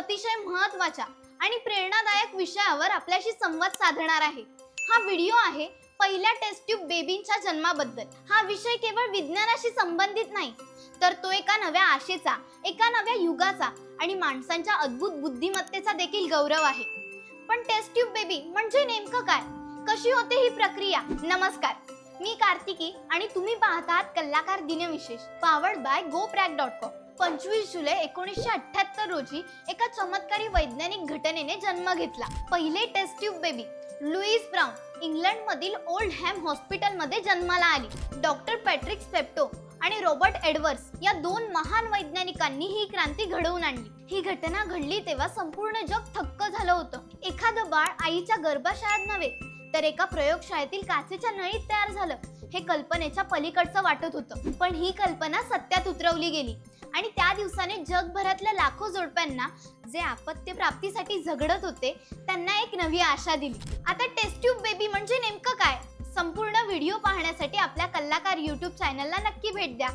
अतिशय महत्त्वाच्या आणि प्रेरणादायक विषयावर आपल्याशी संवाद साधणार आहे। हा व्हिडिओ आहे पहिल्या टेस्ट ट्यूब बेबींच्या जन्माबद्दल। हा विषय केवळ विज्ञानाशी संबंधित नाही, तर तो एका नव्या आशेचा, एका नव्या युगाचा आणि माणसांच्या अद्भुत बुद्धिमत्तेचा देखील गौरव आहे। पण टेस्ट ट्यूब बेबी म्हणजे नेमकं काय? कशी होते ही प्रक्रिया? नमस्कार, मी कार्तिकी आणि तुम्ही पाहतात कलाकार दिनविशेष, पावर्ड बाय GoPrac.com। 25 जुलै 1978 रोजी एका चमत्कारी वैज्ञानिक घटनेने जन्म घेतला। पहिले test tube baby Louise Brown England मधील ओल्ड हॅम हॉस्पिटल मध्ये जन्माला आली। डॉक्टर पॅट्रिक सेप्टो आणि रॉबर्ट एडवर्ड्स या दोन महान वैज्ञानिकांनी ही क्रांती घडवून आणली। ही घटना घडली तेव्हा संपूर्ण जग थक्क झालं होतं। एखादं बाळ आईच्या गर्भाशयात नव्हे, तर एका प्रयोगशाळेतील काचेच्या नळीत तयार झालं हे कल्पनेच्या पलीकडचं वाटत होतं। पण ही कल्पना सत्यात उतरवली गेली आणि त्या दिवसाने जगभरातल्या लाखो जोडप्यांना जे आपत्य प्राप्तीसाठी झगडत होते त्यांना एक नवी आशा दिली। आता टेस्ट ट्यूब बेबी म्हणजे नेमकं काय? संपूर्ण व्हिडिओ पाहण्यासाठी आपल्या कलाकार YouTube चॅनलला नक्की भेट द्या।